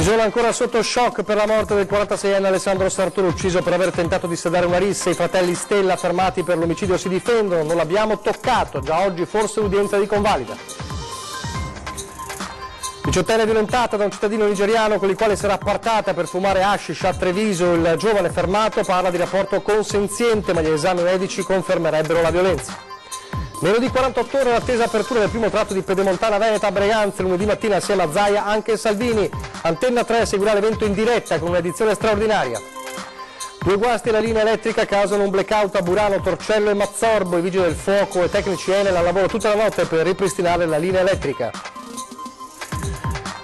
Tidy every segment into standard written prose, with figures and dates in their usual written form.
Sono ancora sotto shock per la morte del 46enne Alessandro Sartoro, ucciso per aver tentato di sedare una rissa. I fratelli Stella, fermati per l'omicidio, si difendono. Non l'abbiamo toccato, già oggi forse udienza di convalida. 18enne violentata da un cittadino nigeriano con il quale si era appartata per fumare hashish a Treviso. Il giovane fermato parla di rapporto consenziente, ma gli esami medici confermerebbero la violenza. Meno di 48 ore l'attesa apertura del primo tratto di Pedemontana Veneta a Breganze, lunedì mattina assieme a Zaia anche Salvini. Antenna 3 seguirà l'evento in diretta con un'edizione straordinaria. Due guasti alla linea elettrica causano un blackout a Burano, Torcello e Mazzorbo. I vigili del fuoco e tecnici Enel al lavoro tutta la notte per ripristinare la linea elettrica.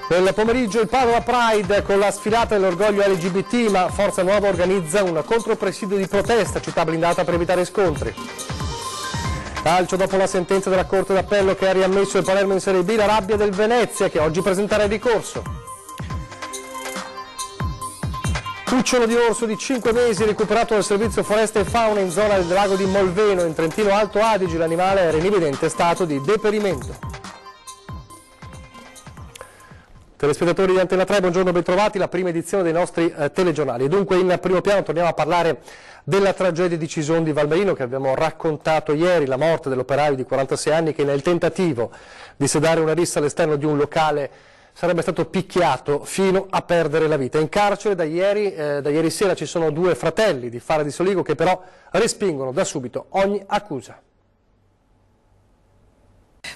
Nel pomeriggio il Padova Pride con la sfilata dell'orgoglio LGBT, ma Forza Nuova organizza un contropresidio di protesta, città blindata per evitare scontri. Calcio, dopo la sentenza della Corte d'Appello che ha riammesso il Palermo in Serie B, la rabbia del Venezia che oggi presenterà il ricorso. Cucciolo di orso di 5 mesi recuperato dal servizio foreste e fauna in zona del lago di Molveno, in Trentino Alto Adige. L'animale era in evidente stato di deperimento. Telespettatori di Antenna 3, buongiorno, bentrovati, la prima edizione dei nostri telegiornali. Dunque in primo piano torniamo a parlare della tragedia di Cison di Valmarino che abbiamo raccontato ieri, la morte dell'operaio di 46 anni che nel tentativo di sedare una rissa all'esterno di un locale sarebbe stato picchiato fino a perdere la vita. In carcere da ieri sera ci sono due fratelli di Fara di Soligo che però respingono da subito ogni accusa.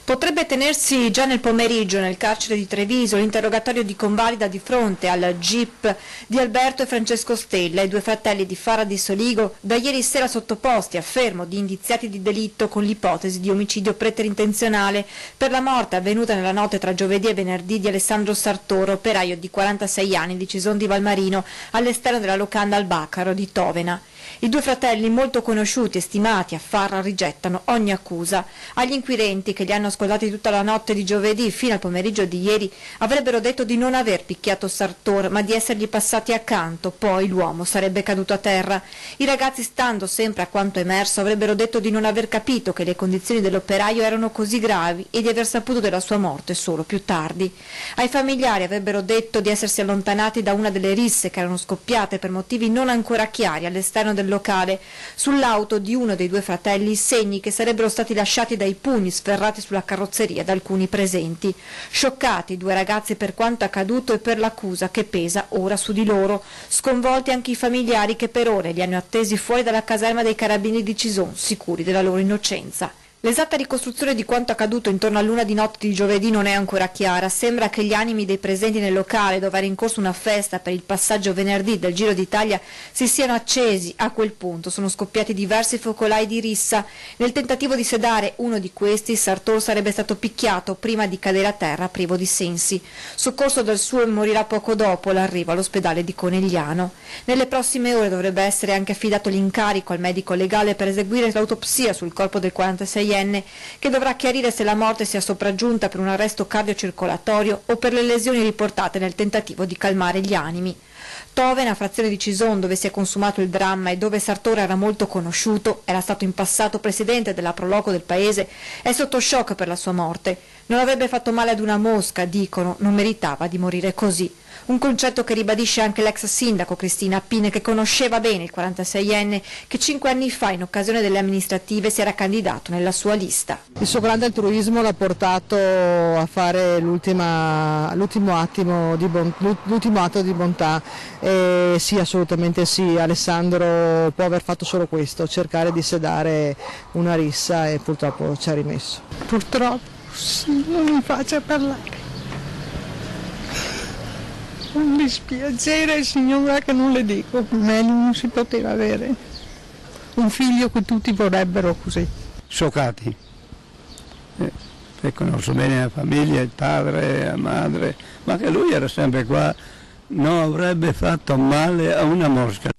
Potrebbe tenersi già nel pomeriggio nel carcere di Treviso l'interrogatorio di convalida di fronte al GIP di Alberto e Francesco Stella, i due fratelli di Fara di Soligo, da ieri sera sottoposti a fermo di indiziati di delitto con l'ipotesi di omicidio preterintenzionale per la morte avvenuta nella notte tra giovedì e venerdì di Alessandro Sartoro, operaio di 46 anni di Cison di Valmarino, all'esterno della locanda Al Baccaro di Tovena. I due fratelli, molto conosciuti e stimati a Fara, rigettano ogni accusa. Agli inquirenti, che li hanno ascoltati tutta la notte di giovedì fino al pomeriggio di ieri, avrebbero detto di non aver picchiato Sartor, ma di essergli passati accanto, poi l'uomo sarebbe caduto a terra. I ragazzi, stando sempre a quanto emerso, avrebbero detto di non aver capito che le condizioni dell'operaio erano così gravi e di aver saputo della sua morte solo più tardi. Ai familiari avrebbero detto di essersi allontanati da una delle risse che erano scoppiate per motivi non ancora chiari all'esterno del locale. Sull'auto di uno dei due fratelli i segni che sarebbero stati lasciati dai pugni sferrati sulla carrozzeria da alcuni presenti. Scioccati i due ragazzi per quanto accaduto e per l'accusa che pesa ora su di loro. Sconvolti anche i familiari che per ore li hanno attesi fuori dalla caserma dei carabinieri di Cison, sicuri della loro innocenza. L'esatta ricostruzione di quanto accaduto intorno all'1 di notte di giovedì non è ancora chiara. Sembra che gli animi dei presenti nel locale, dove era in corso una festa per il passaggio venerdì del Giro d'Italia, si siano accesi. A quel punto sono scoppiati diversi focolai di rissa. Nel tentativo di sedare uno di questi, Sartor sarebbe stato picchiato prima di cadere a terra privo di sensi. Soccorso dal suo e morirà poco dopo l'arrivo all'ospedale di Conegliano. Nelle prossime ore dovrebbe essere anche affidato l'incarico al medico legale per eseguire l'autopsia sul corpo del 46enne, che dovrà chiarire se la morte sia sopraggiunta per un arresto cardiocircolatorio o per le lesioni riportate nel tentativo di calmare gli animi. Tovena, frazione di Cison, dove si è consumato il dramma e dove Sartor era molto conosciuto, era stato in passato presidente della Proloco del paese, è sotto shock per la sua morte. Non avrebbe fatto male ad una mosca, dicono, non meritava di morire così. Un concetto che ribadisce anche l'ex sindaco Cristina Appine, che conosceva bene il 46enne, che 5 anni fa, in occasione delle amministrative, si era candidato nella sua lista. Il suo grande altruismo l'ha portato a fare l'ultimo atto di bontà. Sì, assolutamente sì, Alessandro può aver fatto solo questo, cercare di sedare una rissa, e purtroppo ci ha rimesso. Purtroppo sì, non mi faccia parlare. Un dispiacere, signora, che non le dico, meglio non si poteva avere un figlio che tutti vorrebbero così. Scioccati, e conosco bene la famiglia, il padre, la madre, ma che lui era sempre qua, non avrebbe fatto male a una mosca.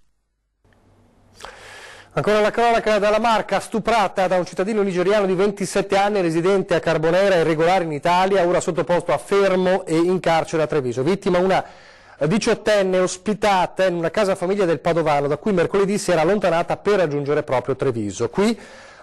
Ancora la cronaca dalla Marca, stuprata da un cittadino nigeriano di 27 anni residente a Carbonera, irregolare in Italia, ora sottoposto a fermo e in carcere a Treviso. Vittima una 18enne ospitata in una casa famiglia del Padovano, da cui mercoledì si era allontanata per raggiungere proprio Treviso. Qui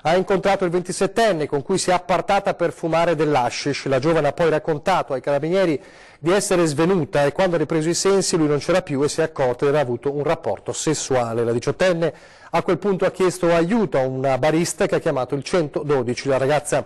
ha incontrato il 27enne con cui si è appartata per fumare dell'hashish. La giovane ha poi raccontato ai carabinieri di essere svenuta e quando ha ripreso i sensi lui non c'era più e si è accorto di aver avuto un rapporto sessuale. La 18enne a quel punto ha chiesto aiuto a una barista che ha chiamato il 112. La ragazza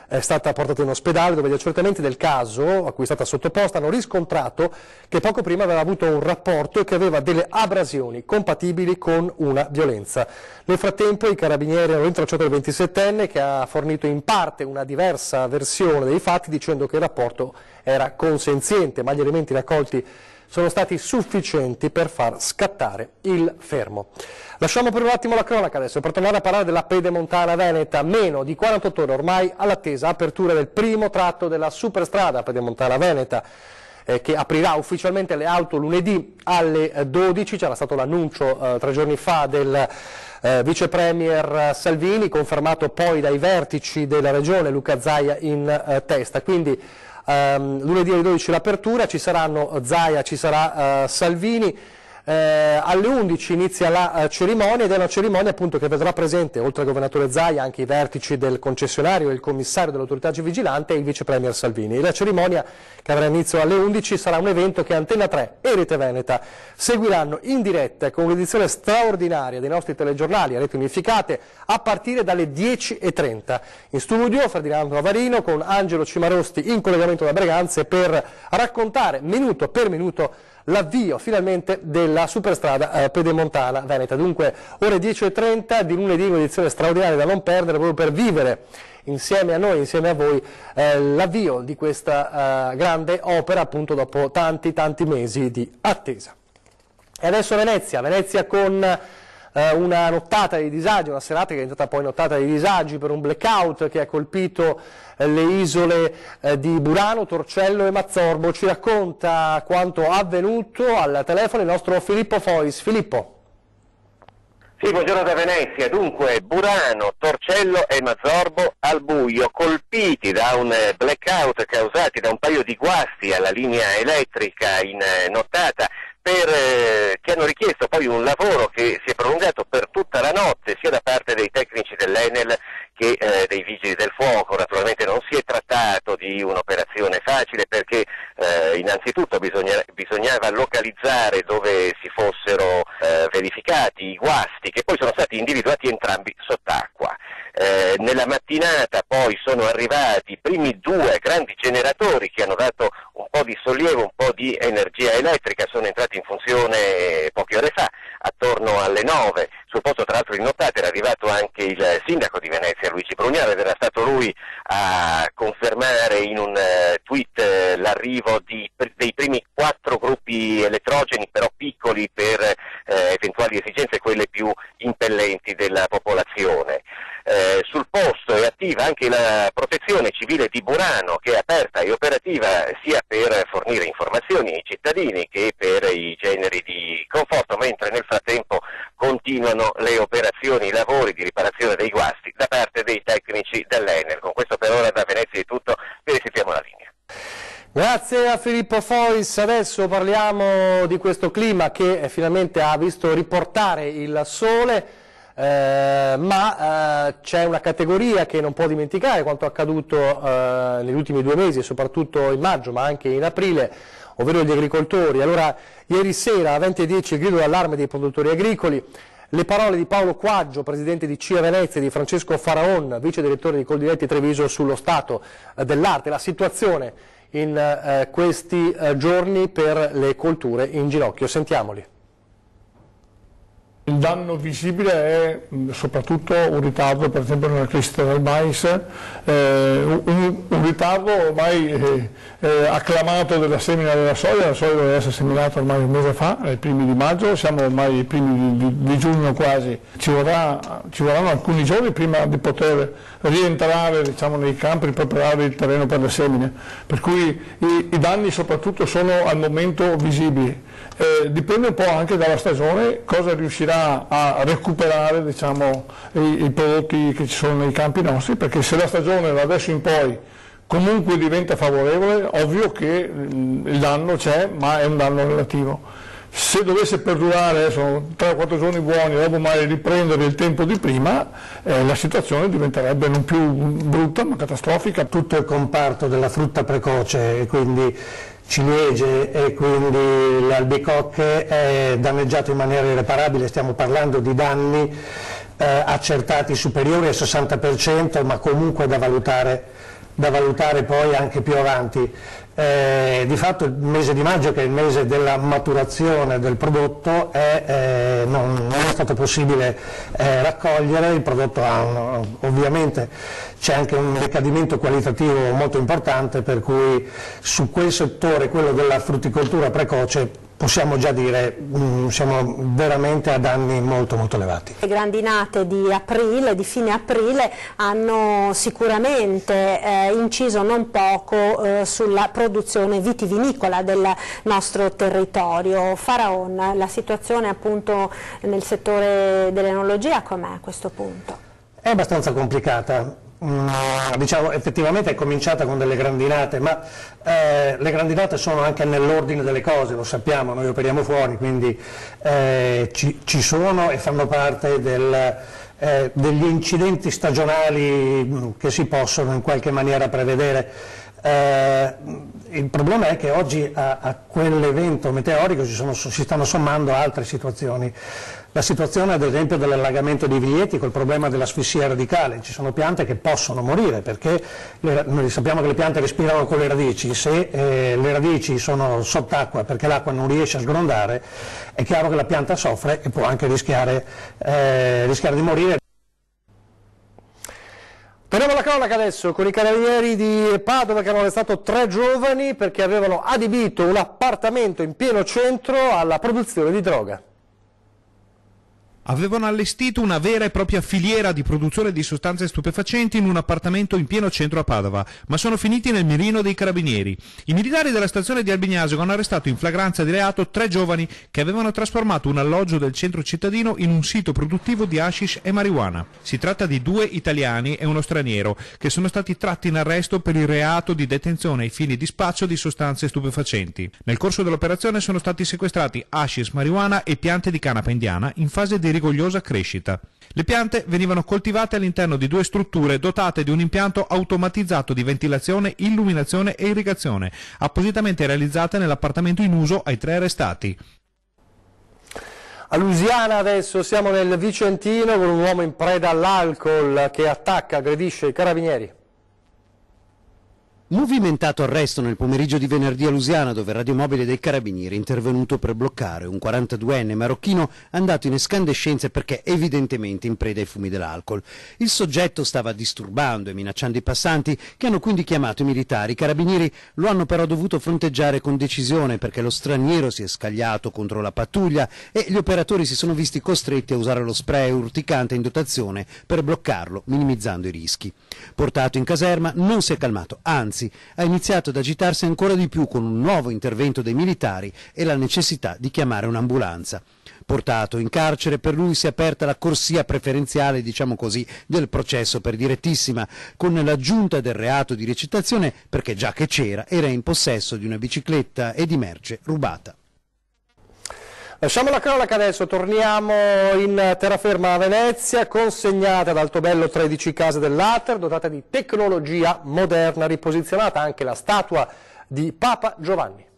è stata portata in ospedale dove gli accertamenti del caso a cui è stata sottoposta hanno riscontrato che poco prima aveva avuto un rapporto e che aveva delle abrasioni compatibili con una violenza. Nel frattempo i carabinieri hanno rintracciato il 27enne che ha fornito in parte una diversa versione dei fatti dicendo che il rapporto era consenziente, ma gli elementi raccolti sono stati sufficienti per far scattare il fermo. Lasciamo per un attimo la cronaca adesso per tornare a parlare della Pedemontana Veneta. Meno di 48 ore ormai all'attesa apertura del primo tratto della superstrada Pedemontana Veneta che aprirà ufficialmente le auto lunedì alle 12. C'era stato l'annuncio 3 giorni fa del vice premier Salvini, confermato poi dai vertici della regione, Luca Zaia in testa. Quindi lunedì alle 12 l'apertura, ci saranno Zaia, ci sarà Salvini. Alle 11 inizia la cerimonia ed è una cerimonia appunto che vedrà presente oltre al governatore Zaia anche i vertici del concessionario, il commissario dell'autorità vigilante e il vice premier Salvini. E la cerimonia che avrà inizio alle 11 sarà un evento che Antena 3 e Rete Veneta seguiranno in diretta con un'edizione straordinaria dei nostri telegiornali a reti unificate a partire dalle 10:30. In studio Ferdinando Avarino con Angelo Cimarosti in collegamento da Breganze per raccontare minuto per minuto l'avvio finalmente della superstrada Pedemontana Veneta. Dunque ore 10:30 di lunedì, un'edizione straordinaria da non perdere proprio per vivere insieme a noi, insieme a voi, l'avvio di questa grande opera appunto dopo tanti mesi di attesa. E adesso Venezia con una nottata di disagi, una serata che è diventata poi nottata di disagi per un blackout che ha colpito le isole di Burano, Torcello e Mazzorbo. Ci racconta quanto avvenuto al telefono il nostro Filippo Fois. Filippo. Sì, buongiorno da Venezia. Dunque, Burano, Torcello e Mazzorbo al buio, colpiti da un blackout causati da un paio di guasti alla linea elettrica in nottata, che hanno richiesto poi un lavoro che si è prolungato per tutta la notte, sia da parte dei tecnici dell'Enel che dei vigili del fuoco. Naturalmente non si è trattato di un'operazione facile perché innanzitutto bisognava localizzare dove si fossero verificati i guasti, che poi sono stati individuati entrambi sott'acqua. Nella mattinata poi sono arrivati i primi 2 grandi generatori che hanno dato un po' di sollievo, un po' di energia elettrica, sono entrati in funzione poche ore fa, attorno alle 9. Sul posto tra l'altro in nottata era arrivato anche il sindaco di Venezia, Luigi Brugnale, ed era stato lui a confermare in un tweet l'arrivo dei primi 4 gruppi elettrogeni, però piccoli per eventuali esigenze, quelle più impellenti della popolazione. Sul posto è attiva anche la protezione civile di Burano, che è aperta e operativa sia per fornire informazioni ai cittadini che per i generi di conforto, mentre nel frattempo continuano le operazioni, i lavori di riparazione dei guasti da parte dei tecnici dell'Enel. Con questo per ora da Venezia è tutto, vi restituiamo la linea. Grazie a Filippo Fois. Adesso parliamo di questo clima che finalmente ha visto riportare il sole. Ma c'è una categoria che non può dimenticare quanto accaduto negli ultimi 2 mesi, soprattutto in maggio ma anche in aprile, ovvero gli agricoltori. Allora, ieri sera a 20:10 il grido d'allarme dei produttori agricoli, le parole di Paolo Quaggio, presidente di CIA Venezia, e di Francesco Faraon, vice direttore di Coldiretti Treviso, sullo stato dell'arte, la situazione in questi giorni per le colture in ginocchio. Sentiamoli. Il danno visibile è soprattutto un ritardo, per esempio nella crescita del mais, un ritardo ormai acclamato della semina della soia. La soia doveva essere seminata ormai un mese fa, ai primi di maggio, siamo ormai ai primi di giugno quasi. Ci vorranno alcuni giorni prima di poter rientrare, diciamo, nei campi e preparare il terreno per le semine, per cui i danni soprattutto sono al momento visibili. Dipende un po' anche dalla stagione cosa riuscirà a recuperare, diciamo, i prodotti che ci sono nei campi nostri, perché se la stagione da adesso in poi comunque diventa favorevole, ovvio che il danno c'è, ma è un danno relativo. Se dovesse perdurare, sono 3 o 4 giorni buoni, dopo mai riprendere il tempo di prima, la situazione diventerebbe non più brutta ma catastrofica. Tutto il comparto della frutta precoce, e quindi ciliegie e quindi le albicocche, è danneggiato in maniera irreparabile. Stiamo parlando di danni accertati superiori al 60%, ma comunque da valutare poi anche più avanti. Di fatto il mese di maggio, che è il mese della maturazione del prodotto, non è stato possibile raccogliere. Il prodotto ovviamente c'è anche un decadimento qualitativo molto importante, per cui su quel settore, quello della frutticoltura precoce, possiamo già dire siamo veramente a danni molto molto elevati. Le grandinate di aprile, di fine aprile, hanno sicuramente inciso non poco sulla produzione vitivinicola del nostro territorio. Faraon, la situazione appunto nel settore dell'enologia com'è a questo punto? È abbastanza complicata. Diciamo, effettivamente è cominciata con delle grandinate, ma le grandinate sono anche nell'ordine delle cose, lo sappiamo, noi operiamo fuori, quindi ci sono e fanno parte degli incidenti stagionali che si possono in qualche maniera prevedere. Il problema è che oggi a quell'evento meteorico si stanno sommando altre situazioni. La situazione ad esempio dell'allagamento di vieti, col problema dell'asfissia radicale. Ci sono piante che possono morire perché noi sappiamo che le piante respirano con le radici. Se le radici sono sott'acqua perché l'acqua non riesce a sgrondare, è chiaro che la pianta soffre e può anche rischiare di morire. Torniamo alla cronaca adesso con i carabinieri di Padova, che hanno arrestato 3 giovani perché avevano adibito un appartamento in pieno centro alla produzione di droga. Avevano allestito una vera e propria filiera di produzione di sostanze stupefacenti in un appartamento in pieno centro a Padova, ma sono finiti nel mirino dei carabinieri. I militari della stazione di Albignasio hanno arrestato in flagranza di reato 3 giovani che avevano trasformato un alloggio del centro cittadino in un sito produttivo di hashish e marijuana. Si tratta di 2 italiani e uno straniero che sono stati tratti in arresto per il reato di detenzione ai fini di spaccio di sostanze stupefacenti. Nel corso dell'operazione sono stati sequestrati hashish, marijuana e piante di canapa indiana in fase di rigogliosa crescita. Le piante venivano coltivate all'interno di 2 strutture dotate di un impianto automatizzato di ventilazione, illuminazione e irrigazione, appositamente realizzate nell'appartamento in uso ai 3 arrestati. A Lusiana adesso siamo nel Vicentino con un uomo in preda all'alcol che attacca, aggredisce i carabinieri. Movimentato arresto nel pomeriggio di venerdì a Lusiana, dove il radiomobile dei carabinieri è intervenuto per bloccare un 42enne marocchino andato in escandescenze perché evidentemente in preda ai fumi dell'alcol. Il soggetto stava disturbando e minacciando i passanti, che hanno quindi chiamato i militari. I carabinieri lo hanno però dovuto fronteggiare con decisione perché lo straniero si è scagliato contro la pattuglia e gli operatori si sono visti costretti a usare lo spray urticante in dotazione per bloccarlo, minimizzando i rischi. Portato in caserma non si è calmato, anzi ha iniziato ad agitarsi ancora di più con un nuovo intervento dei militari e la necessità di chiamare un'ambulanza. Portato in carcere, per lui si è aperta la corsia preferenziale, diciamo così, del processo per direttissima, con l'aggiunta del reato di ricettazione perché già che c'era era in possesso di una bicicletta e di merce rubata. Lasciamo la cronaca adesso, torniamo in terraferma a Venezia, consegnate ad Altobello 13 case dell'Ater, dotate di tecnologia moderna, riposizionata anche la statua di Papa Giovanni.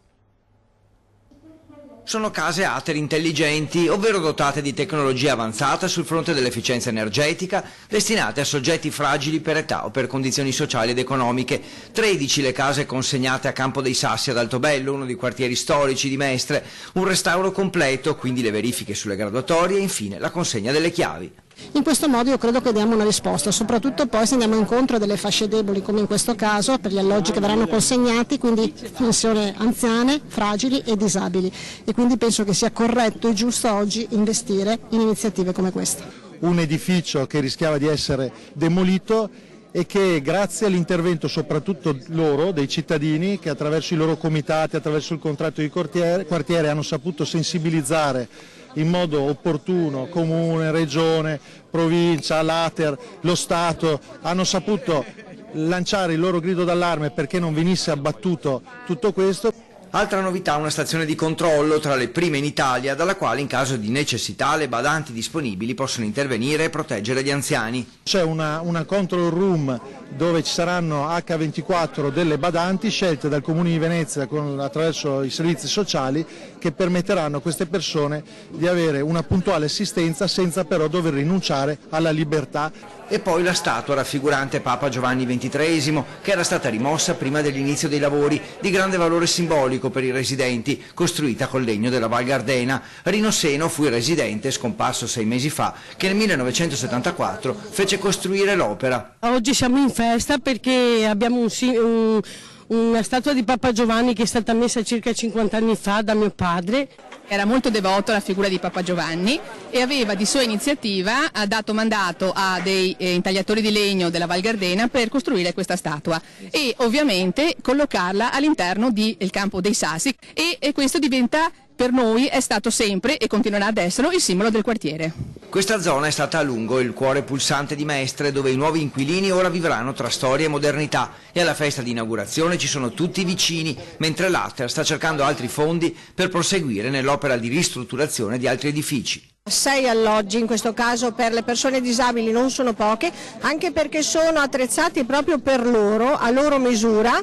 Sono case Ater intelligenti, ovvero dotate di tecnologia avanzata sul fronte dell'efficienza energetica, destinate a soggetti fragili per età o per condizioni sociali ed economiche. 13 le case consegnate a Campo dei Sassi ad Altobello, uno dei quartieri storici di Mestre, un restauro completo, quindi le verifiche sulle graduatorie e infine la consegna delle chiavi. In questo modo io credo che diamo una risposta, soprattutto poi se andiamo incontro a delle fasce deboli come in questo caso per gli alloggi che verranno consegnati, quindi persone anziane, fragili e disabili, e quindi penso che sia corretto e giusto oggi investire in iniziative come questa. Un edificio che rischiava di essere demolito e che grazie all'intervento soprattutto loro, dei cittadini, che attraverso i loro comitati, attraverso il contratto di quartiere hanno saputo sensibilizzare in modo opportuno comune, regione, provincia, l'Ater, lo Stato, hanno saputo lanciare il loro grido d'allarme perché non venisse abbattuto tutto questo. Altra novità, una stazione di controllo tra le prime in Italia, dalla quale in caso di necessità le badanti disponibili possono intervenire e proteggere gli anziani. C'è una control room dove ci saranno H24 delle badanti scelte dal Comune di Venezia attraverso i servizi sociali, che permetteranno a queste persone di avere una puntuale assistenza senza però dover rinunciare alla libertà. E poi la statua raffigurante Papa Giovanni XXIII, che era stata rimossa prima dell'inizio dei lavori, di grande valore simbolico per i residenti, costruita col legno della Val Gardena. Rino Seno fu il residente, scomparso 6 mesi fa, che nel 1974 fece costruire l'opera. Oggi siamo in festa perché abbiamo una statua di Papa Giovanni che è stata messa circa 50 anni fa da mio padre. Era molto devoto alla figura di Papa Giovanni e aveva di sua iniziativa dato mandato a dei intagliatori di legno della Val Gardena per costruire questa statua e ovviamente collocarla all'interno del campo dei Sassi e questo diventa, per noi è stato sempre e continuerà ad esserlo, il simbolo del quartiere. Questa zona è stata a lungo il cuore pulsante di Mestre, dove i nuovi inquilini ora vivranno tra storia e modernità, e alla festa di inaugurazione ci sono tutti i vicini, mentre l'Aster sta cercando altri fondi per proseguire nell'opera di ristrutturazione di altri edifici. 6 alloggi in questo caso per le persone disabili non sono poche, anche perché sono attrezzati proprio per loro, a loro misura.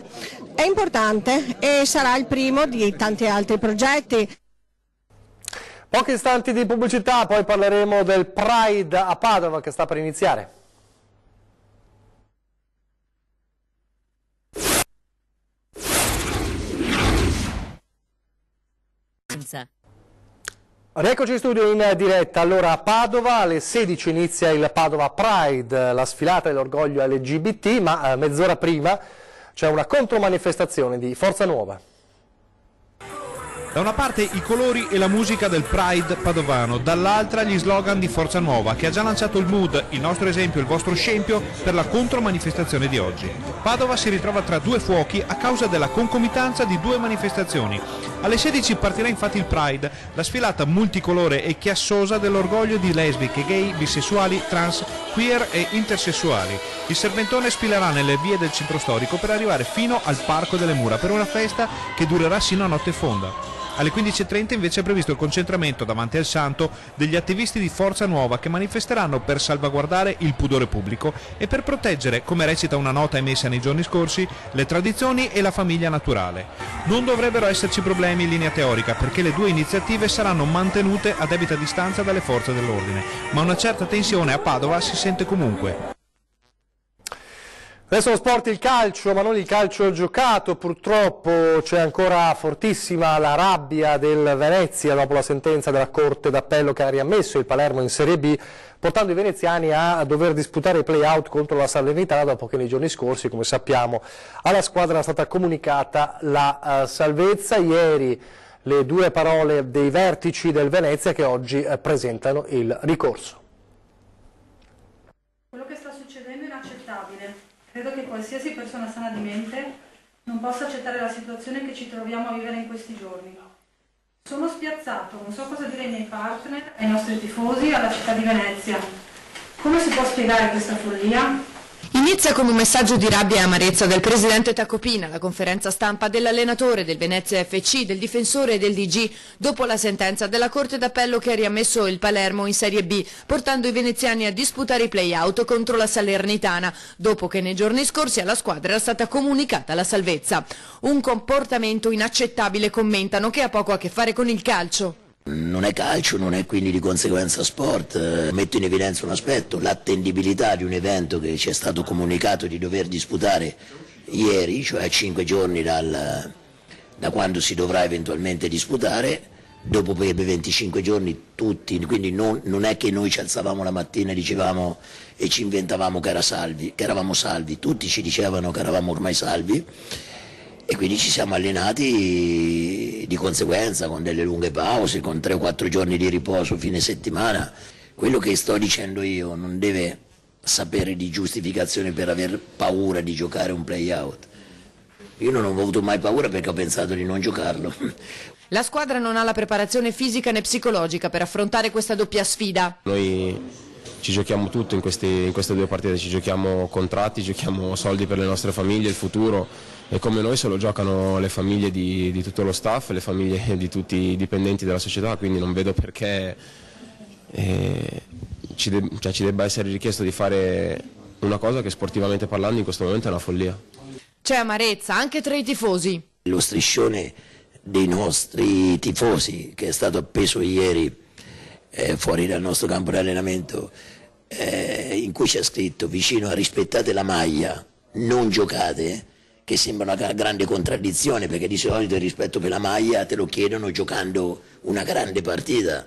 È importante e sarà il primo di tanti altri progetti. Pochi istanti di pubblicità, poi parleremo del Pride a Padova che sta per iniziare. Rieccoci in studio in diretta. Allora, a Padova alle 16 inizia il Padova Pride, la sfilata dell'orgoglio LGBT, ma mezz'ora prima c'è una contromanifestazione di Forza Nuova. Da una parte i colori e la musica del Pride padovano, dall'altra gli slogan di Forza Nuova, che ha già lanciato il mood, il nostro esempio, il vostro scempio, per la contromanifestazione di oggi. Padova si ritrova tra due fuochi a causa della concomitanza di due manifestazioni. Alle 16 partirà infatti il Pride, la sfilata multicolore e chiassosa dell'orgoglio di lesbiche, gay, bisessuali, trans, queer e intersessuali. Il serventone sfilerà nelle vie del centro storico per arrivare fino al Parco delle Mura per una festa che durerà sino a notte fonda. Alle 15.30 invece è previsto il concentramento davanti al Santo degli attivisti di Forza Nuova che manifesteranno per salvaguardare il pudore pubblico e per proteggere, come recita una nota emessa nei giorni scorsi, le tradizioni e la famiglia naturale. Non dovrebbero esserci problemi in linea teorica perché le due iniziative saranno mantenute a debita distanza dalle forze dell'ordine, ma una certa tensione a Padova si sente comunque. Adesso lo sport, il calcio, ma non il calcio giocato, purtroppo c'è ancora fortissima la rabbia del Venezia dopo la sentenza della Corte d'Appello che ha riammesso il Palermo in Serie B, portando i veneziani a dover disputare i play-out contro la Salernitana dopo che nei giorni scorsi, come sappiamo, alla squadra era stata comunicata la salvezza. Ieri le due parole dei vertici del Venezia che oggi presentano il ricorso. Quello che sta succedendo è inaccettabile. Credo che qualsiasi persona sana di mente non possa accettare la situazione che ci troviamo a vivere in questi giorni. Sono spiazzato, non so cosa dire ai miei partner, ai nostri tifosi, alla città di Venezia. Come si può spiegare questa follia? Inizia con un messaggio di rabbia e amarezza del presidente Tacopina, la conferenza stampa dell'allenatore del Venezia FC, del difensore e del DG, dopo la sentenza della Corte d'Appello che ha riammesso il Palermo in Serie B, portando i veneziani a disputare i play-out contro la Salernitana, dopo che nei giorni scorsi alla squadra era stata comunicata la salvezza. Un comportamento inaccettabile, commentano, che ha poco a che fare con il calcio. Non è calcio, non è quindi di conseguenza sport. Metto in evidenza un aspetto, l'attendibilità di un evento che ci è stato comunicato di dover disputare ieri, cioè a 5 giorni da quando si dovrà eventualmente disputare, dopo poi 25 giorni tutti, quindi non è che noi ci alzavamo la mattina e dicevamo e ci inventavamo che eravamo salvi, tutti ci dicevano che eravamo ormai salvi. E quindi ci siamo allenati di conseguenza, con delle lunghe pause, con 3 o 4 giorni di riposo fine settimana. Quello che sto dicendo io non deve sapere di giustificazione per aver paura di giocare un play-out. Io non ho avuto mai paura perché ho pensato di non giocarlo. La squadra non ha la preparazione fisica né psicologica per affrontare questa doppia sfida. Noi ci giochiamo tutto in queste 2 partite, ci giochiamo contratti, giochiamo soldi per le nostre famiglie, il futuro, e come noi se lo giocano le famiglie di tutto lo staff, le famiglie di tutti i dipendenti della società, quindi non vedo perché ci debba essere richiesto di fare una cosa che sportivamente parlando in questo momento è una follia. C'è amarezza anche tra i tifosi. Lo striscione dei nostri tifosi che è stato appeso ieri fuori dal nostro campo di allenamento, in cui c'è scritto vicino a rispettate la maglia, non giocate, che sembra una grande contraddizione, perché di solito il rispetto per la maglia te lo chiedono giocando una grande partita.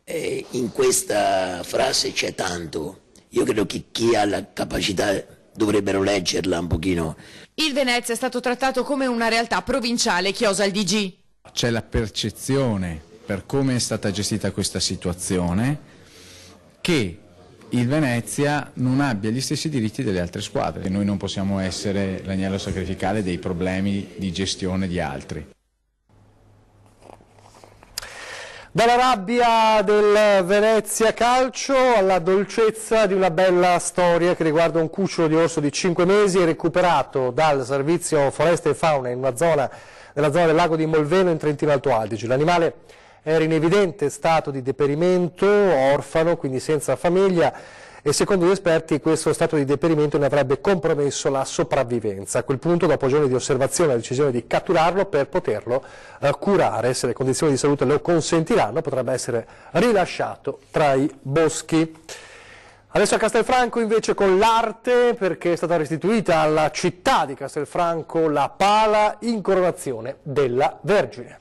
In questa frase c'è tanto, io credo che chi ha la capacità dovrebbero leggerla un pochino. Il Venezia è stato trattato come una realtà provinciale, chiosa il DG. C'è la percezione, per come è stata gestita questa situazione, che il Venezia non abbia gli stessi diritti delle altre squadre. Noi non possiamo essere l'agnello sacrificale dei problemi di gestione di altri. Dalla rabbia del Venezia Calcio alla dolcezza di una bella storia che riguarda un cucciolo di orso di 5 mesi recuperato dal servizio Foreste e Fauna nella zona del lago di Molveno in Trentino Alto Adige. L'animale era in evidente stato di deperimento, orfano, quindi senza famiglia, e secondo gli esperti questo stato di deperimento ne avrebbe compromesso la sopravvivenza. A quel punto, dopo giorni di osservazione, la decisione di catturarlo per poterlo curare, se le condizioni di salute lo consentiranno, potrebbe essere rilasciato tra i boschi. Adesso a Castelfranco invece con l'arte, perché è stata restituita alla città di Castelfranco la pala incoronazione della Vergine.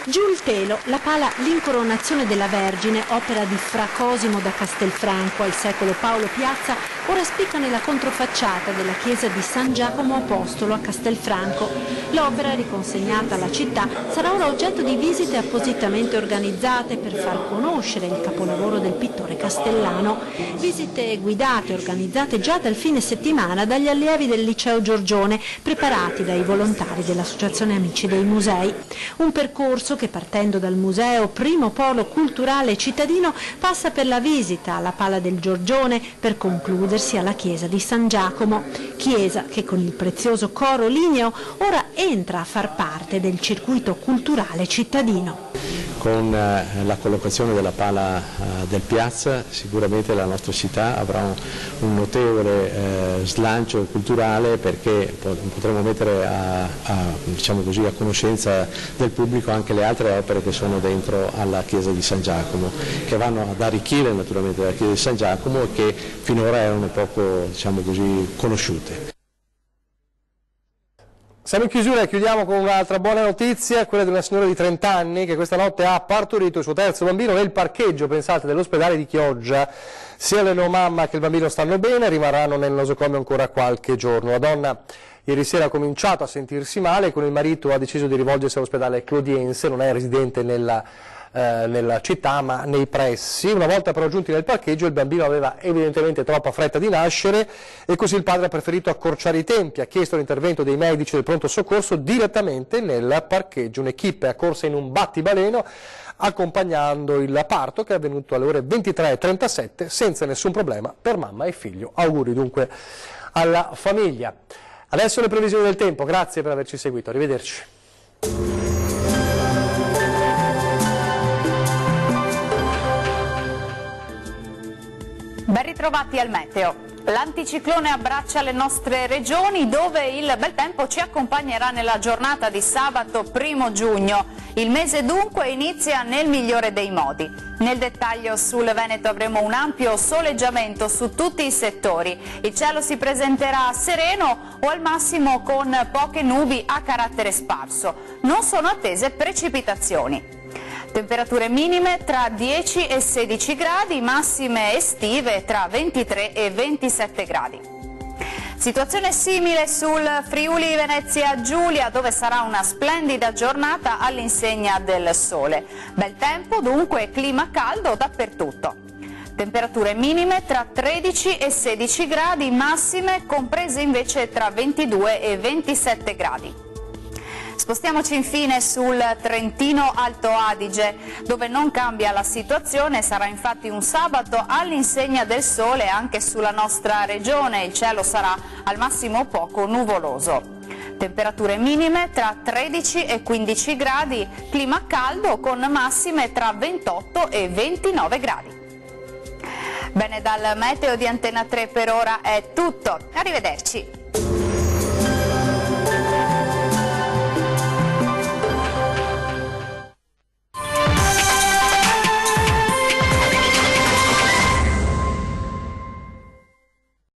Giù il telo, la pala L'Incoronazione della Vergine, opera di Fra Cosimo da Castelfranco al secolo Paolo Piazza, ora spicca nella controfacciata della chiesa di San Giacomo Apostolo a Castelfranco. L'opera, riconsegnata alla città, sarà ora oggetto di visite appositamente organizzate per far conoscere il capolavoro del pittore castellano. Visite guidate e organizzate già dal fine settimana dagli allievi del Liceo Giorgione, preparati dai volontari dell'Associazione Amici dei Musei. Un percorso che, partendo dal museo, primo polo culturale cittadino, passa per la visita alla Pala del Giorgione per concludersi alla chiesa di San Giacomo, chiesa che con il prezioso coro ligneo ora entra a far parte del circuito culturale cittadino. Con la collocazione della pala del Piazza sicuramente la nostra città avrà un notevole slancio culturale, perché potremo mettere diciamo così, a conoscenza del pubblico anche le altre opere che sono dentro alla chiesa di San Giacomo, che vanno ad arricchire naturalmente la chiesa di San Giacomo e che finora erano poco, diciamo così, conosciute. Siamo in chiusura e chiudiamo con un'altra buona notizia, quella di una signora di 30 anni che questa notte ha partorito il suo terzo bambino nel parcheggio, pensate, dell'ospedale di Chioggia. Sia la neomamma che il bambino stanno bene, rimarranno nel nosocomio ancora qualche giorno. La donna ieri sera ha cominciato a sentirsi male, con il marito ha deciso di rivolgersi all'ospedale Clodiense, non è residente nella città ma nei pressi. Una volta però giunti nel parcheggio il bambino aveva evidentemente troppa fretta di nascere e così il padre ha preferito accorciare i tempi, ha chiesto l'intervento dei medici del pronto soccorso direttamente nel parcheggio. Un'equipe è accorsa in un battibaleno accompagnando il parto, che è avvenuto alle ore 23:37 senza nessun problema per mamma e figlio. Auguri dunque alla famiglia. Adesso le previsioni del tempo, grazie per averci seguito, arrivederci. Ben ritrovati al meteo. L'anticiclone abbraccia le nostre regioni, dove il bel tempo ci accompagnerà nella giornata di sabato 1° giugno. Il mese dunque inizia nel migliore dei modi. Nel dettaglio sul Veneto avremo un ampio soleggiamento su tutti i settori. Il cielo si presenterà sereno o al massimo con poche nubi a carattere sparso. Non sono attese precipitazioni. Temperature minime tra 10 e 16 gradi, massime estive tra 23 e 27 gradi. Situazione simile sul Friuli Venezia Giulia, dove sarà una splendida giornata all'insegna del sole. Bel tempo dunque, clima caldo dappertutto. Temperature minime tra 13 e 16 gradi, massime comprese invece tra 22 e 27 gradi. Spostiamoci infine sul Trentino Alto Adige, dove non cambia la situazione, sarà infatti un sabato all'insegna del sole anche sulla nostra regione, il cielo sarà al massimo poco nuvoloso. Temperature minime tra 13 e 15 gradi, clima caldo con massime tra 28 e 29 gradi. Bene, dal meteo di Antena 3 per ora è tutto, arrivederci.